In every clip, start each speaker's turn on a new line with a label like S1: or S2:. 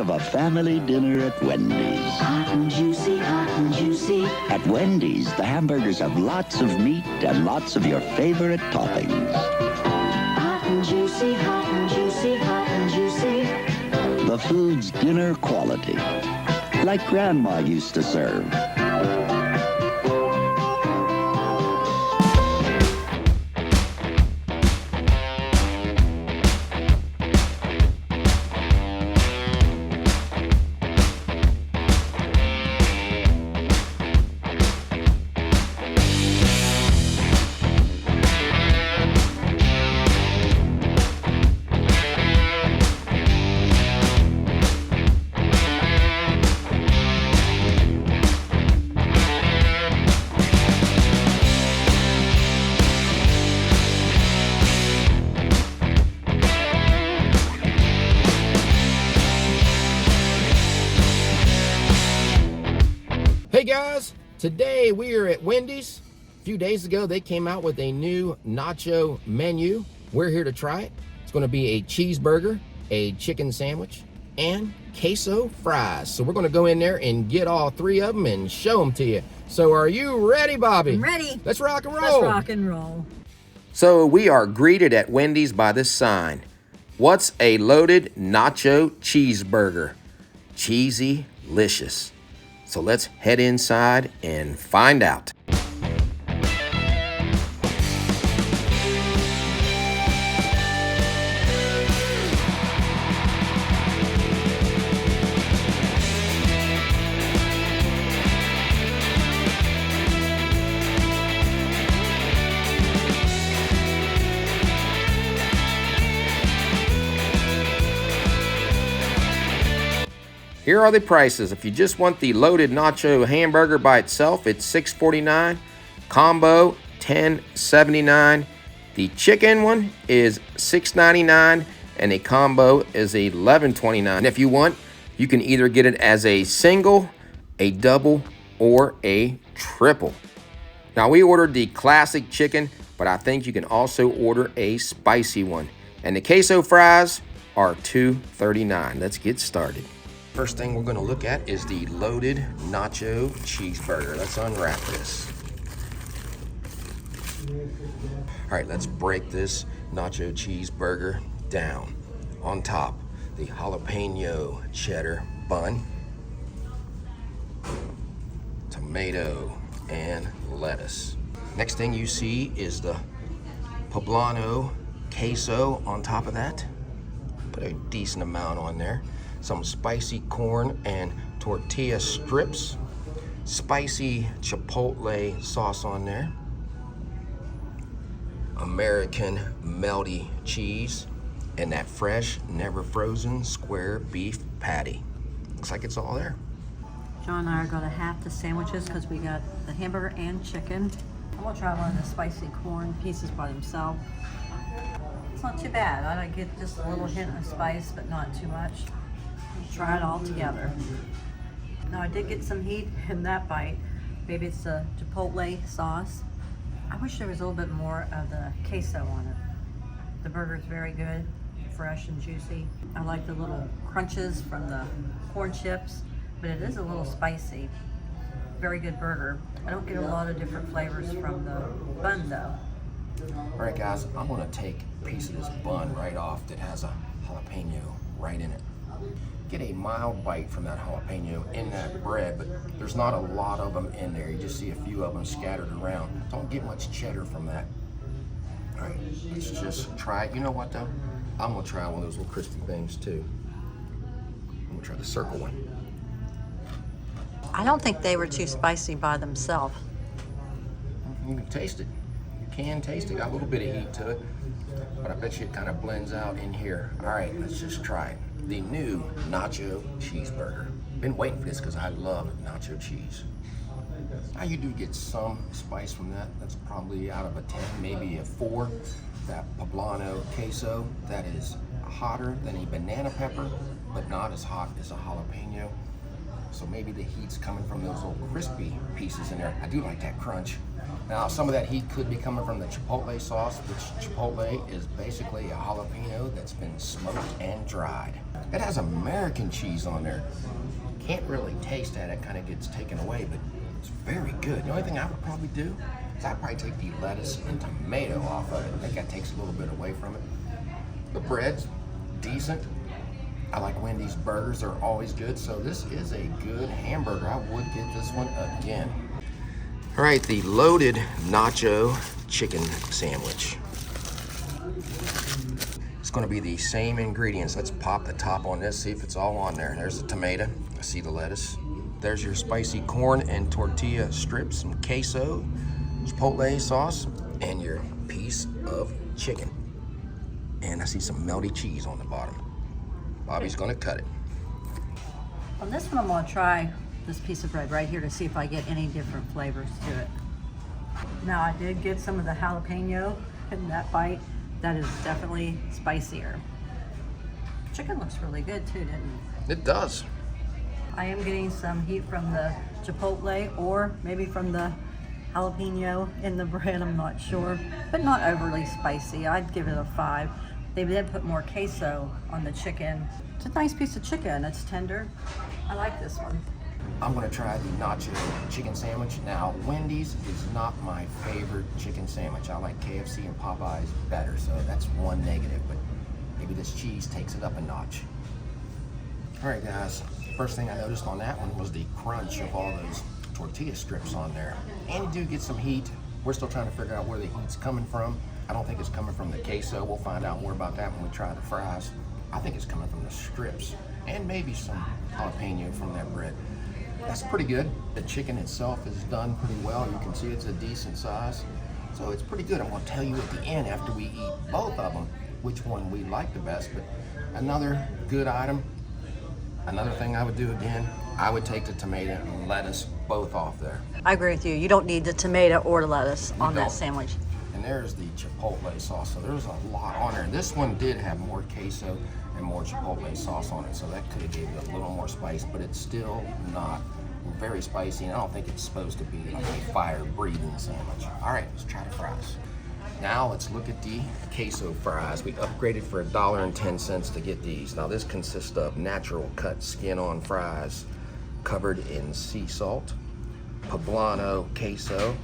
S1: of a family dinner at Wendy's.
S2: Hot and juicy, hot and juicy.
S1: At Wendy's, the hamburgers have lots of meat and lots of your favorite toppings.
S2: Hot and juicy, hot and juicy, hot and juicy.
S1: The food's dinner quality, like Grandma used to serve.
S3: Hey guys, today we are at Wendy's. A few days ago they came out with a new Nacho Menu. We're here to try it. It's going to be a cheeseburger, a chicken sandwich, and Queso Fries. So we're going to go in there and get all three of them and show them to you. So are you ready, Bobby?
S4: I'm ready.
S3: Let's rock and roll.
S4: Let's rock and roll.
S3: So we are greeted at Wendy's by this sign. What's a loaded nacho cheeseburger? Cheesy-licious. So let's head inside and find out. Here are the prices. If you just want the loaded nacho hamburger by itself, it's $6.49. Combo, $10.79. The chicken one is $6.99, and a combo is $11.29. And if you want, you can either get it as a single, a double, or a triple. Now, we ordered the classic chicken, but I think you can also order a spicy one. And the queso fries are $2.39. Let's get started. First thing we're gonna look at is the loaded nacho cheeseburger. Let's unwrap this. All right, let's break this nacho cheeseburger down. On top, the jalapeno cheddar bun, tomato, and lettuce. Next thing you see is the poblano queso on top of that. Put a decent amount on there. Some spicy corn and tortilla strips, spicy chipotle sauce on there, American melty cheese, and that fresh, never frozen square beef patty. Looks like it's all there.
S4: John and I are going to half the sandwiches because we got the hamburger and chicken. I'm going to try one of the spicy corn pieces by themselves. It's not too bad. I get just a little hint of spice, but not too much. Try it all together. Now I did get some heat in that bite. Maybe it's the chipotle sauce. I wish there was a little bit more of the queso on it. The burger is very good, fresh and juicy. I like the little crunches from the corn chips, but it is a little spicy. Very good burger. I don't get a lot of different flavors from the bun though.
S3: All right guys, I'm gonna take a piece of this bun right off that has a jalapeno right in it. Get a mild bite from that jalapeno in that bread, but there's not a lot of them in there. You just see a few of them scattered around. Don't get much cheddar from that. All right, let's just try it. You know what though? I'm gonna try one of those little crispy things too. I'm gonna try the circle one.
S4: I don't think they were too spicy by themselves.
S3: You can taste it. You can taste it. Got a little bit of heat to it, but I bet you it kind of blends out in here. All right, let's just try it. The new nacho cheeseburger. Been waiting for this because I love nacho cheese. Now you do get some spice from that. That's probably out of a 10, maybe a 4. That poblano queso, that is hotter than a banana pepper, but not as hot as a jalapeno. So maybe the heat's coming from those little crispy pieces in there. I do like that crunch. Now, some of that heat could be coming from the chipotle sauce, which chipotle is basically a jalapeno that's been smoked and dried. It has American cheese on there. Can't really taste that, it kind of gets taken away, but it's very good. The only thing I would probably do is I'd probably take the lettuce and tomato off of it. I think that takes a little bit away from it. The bread's decent. I like Wendy's burgers, they're always good, so this is a good hamburger. I would get this one again. All right, the loaded nacho chicken sandwich. It's gonna be the same ingredients. Let's pop the top on this, see if it's all on there. There's the tomato, I see the lettuce. There's your spicy corn and tortilla strips, some queso, chipotle sauce, and your piece of chicken. And I see some melty cheese on the bottom. Bobby's gonna cut it.
S4: On this one, I'm gonna try this piece of bread right here to see if I get any different flavors to it. Now, I did get some of the jalapeno in that bite. That is definitely spicier. Chicken looks really good too, didn't it?
S3: It does.
S4: I am getting some heat from the chipotle or maybe from the jalapeno in the bread, I'm not sure, but not overly spicy. I'd give it a 5. They did put more queso on the chicken. It's a nice piece of chicken, it's tender. I like this one.
S3: I'm gonna try the nacho chicken sandwich. Now, Wendy's is not my favorite chicken sandwich. I like KFC and Popeyes better, so that's one negative, but maybe this cheese takes it up a notch. All right, guys, first thing I noticed on that one was the crunch of all those tortilla strips on there. And you do get some heat. We're still trying to figure out where the heat's coming from. I don't think it's coming from the queso. We'll find out more about that when we try the fries. I think it's coming from the strips and maybe some jalapeno from that bread. That's pretty good. The chicken itself is done pretty well. You can see it's a decent size. So it's pretty good. I'm gonna tell you at the end after we eat both of them which one we like the best, but another good item. Another thing I would do again, I would take the tomato and lettuce both off there.
S4: I agree with you. You don't need the tomato or the lettuce on that
S3: don't.
S4: sandwich.
S3: And there's the chipotle sauce. So there's a lot on there. This one did have more queso and more chipotle sauce on it, so that could have gave it a little more spice, but it's still not very spicy, and I don't think it's supposed to be like a fire-breathing sandwich. All right, let's try the fries. Now let's look at the queso fries. We upgraded for $1.10 to get these. Now this consists of natural cut skin-on fries covered in sea salt, poblano queso,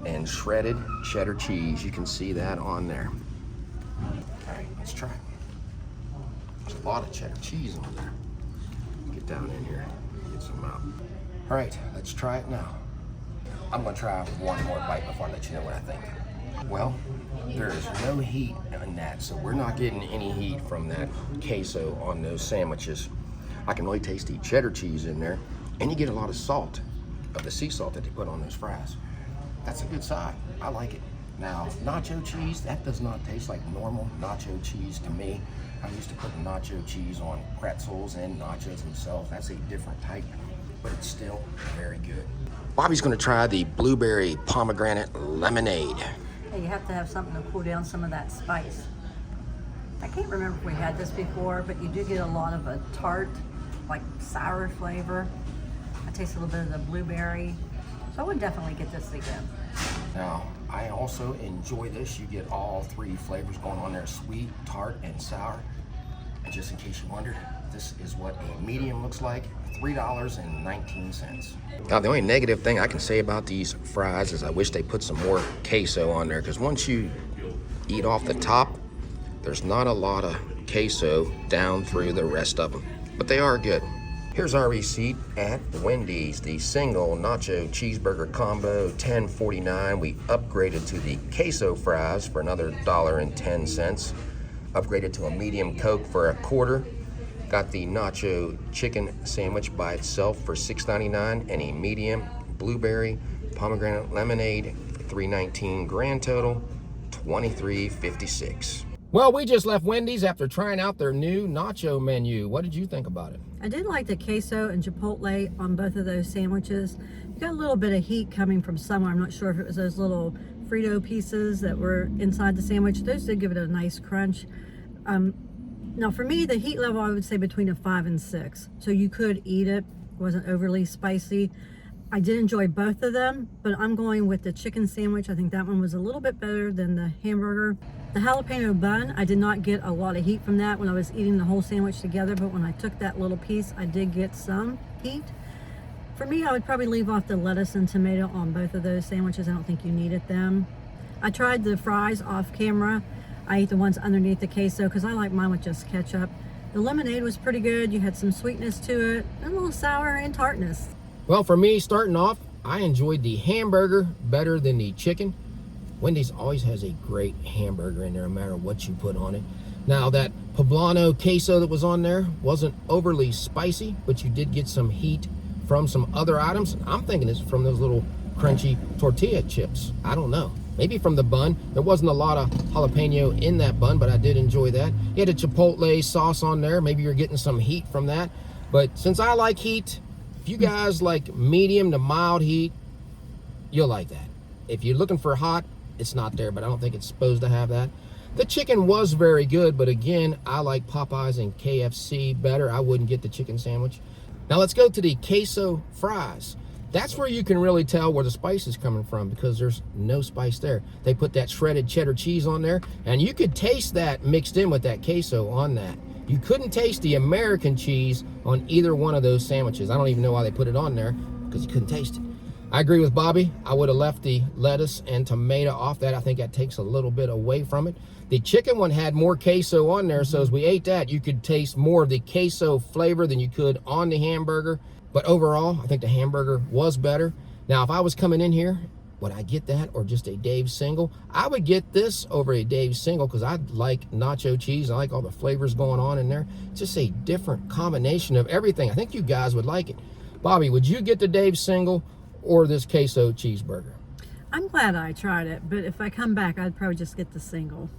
S3: and shredded cheddar cheese. You can see that on there. All right, let's try it. There's a lot of cheddar cheese on there. Get down in here, get some out. All right, let's try it now. I'm gonna try one more bite before I let you know what I think. Well, there is no heat in that, so we're not getting any heat from that queso on those sandwiches. I can really taste the cheddar cheese in there, and you get a lot of salt, of the sea salt that they put on those fries. That's a good side. I like it. Now, nacho cheese, that does not taste like normal nacho cheese to me. I used to put nacho cheese on pretzels and nachos themselves. That's a different type, but it's still very good. Bobby's gonna try the blueberry pomegranate lemonade.
S4: Hey, you have to have something to cool down some of that spice. I can't remember if we had this before, but you do get a lot of a tart, like sour flavor. I taste a little bit of the blueberry. So I would definitely get this again.
S3: Now, I also enjoy this. You get all 3 flavors going on there, sweet, tart, and sour. And just in case you wondered, this is what a medium looks like, $3.19. Now, the only negative thing I can say about these fries is I wish they put some more queso on there, because once you eat off the top, there's not a lot of queso down through the rest of them, but they are good. Here's our receipt at Wendy's, the single nacho cheeseburger combo, $10.49. We upgraded to the queso fries for another $1.10. Upgraded to a medium Coke for $0.25. Got the nacho chicken sandwich by itself for $6.99 and a medium blueberry pomegranate lemonade for $3.19. Grand total, $23.56. Well, we just left Wendy's after trying out their new nacho menu. What did you think about it?
S4: I did like the queso and chipotle on both of those sandwiches. You got a little bit of heat coming from somewhere. I'm not sure if it was those little Frito pieces that were inside the sandwich. Those did give it a nice crunch. Now for me, the heat level, I would say between a 5 and 6. So you could eat it. It wasn't overly spicy. I did enjoy both of them, but I'm going with the chicken sandwich. I think that one was a little bit better than the hamburger. The jalapeno bun, I did not get a lot of heat from that when I was eating the whole sandwich together, but when I took that little piece, I did get some heat. For me, I would probably leave off the lettuce and tomato on both of those sandwiches. I don't think you needed them. I tried the fries off camera. I ate the ones underneath the queso because I like mine with just ketchup. The lemonade was pretty good. You had some sweetness to it, and a little sour and tartness.
S3: Well, for me, starting off, I enjoyed the hamburger better than the chicken. Wendy's always has a great hamburger in there, no matter what you put on it. Now, that poblano queso that was on there wasn't overly spicy, but you did get some heat from some other items. I'm thinking it's from those little crunchy tortilla chips. I don't know. Maybe from the bun. There wasn't a lot of jalapeno in that bun, but I did enjoy that. You had a chipotle sauce on there. Maybe you're getting some heat from that. But since I like heat, if you guys like medium to mild heat, you'll like that. If you're looking for hot, it's not there, but I don't think it's supposed to have that. The chicken was very good, but again, I like Popeyes and KFC better. I wouldn't get the chicken sandwich. Now let's go to the queso fries. That's where you can really tell where the spice is coming from, because there's no spice there. They put that shredded cheddar cheese on there, and you could taste that mixed in with that queso on that. You couldn't taste the American cheese on either one of those sandwiches. I don't even know why they put it on there, because you couldn't taste it. I agree with Bobby. I would have left the lettuce and tomato off that. I think that takes a little bit away from it. The chicken one had more queso on there, so as we ate that, you could taste more of the queso flavor than you could on the hamburger. But overall, I think the hamburger was better. Now, if I was coming in here, would I get that or just a Dave's single? I would get this over a Dave's single because I like nacho cheese. I like all the flavors going on in there. It's just a different combination of everything. I think you guys would like it. Bobby, would you get the Dave's single or this queso cheeseburger?
S4: I'm glad I tried it, but if I come back, I'd probably just get the single.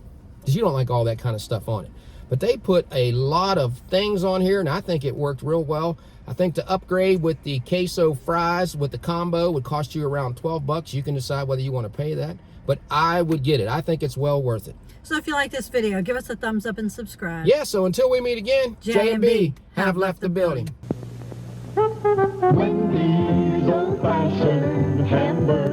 S3: Because you don't like all that kind of stuff on it. But they put a lot of things on here, and I think it worked real well. I think to upgrade with the queso fries with the combo would cost you around 12 bucks. You can decide whether you want to pay that, but I would get it. I think it's well worth it.
S4: So if you like this video, give us a thumbs up and subscribe.
S3: Yeah, so until we meet again, J&B have left the building.
S2: Wendy's old-fashioned hamburger.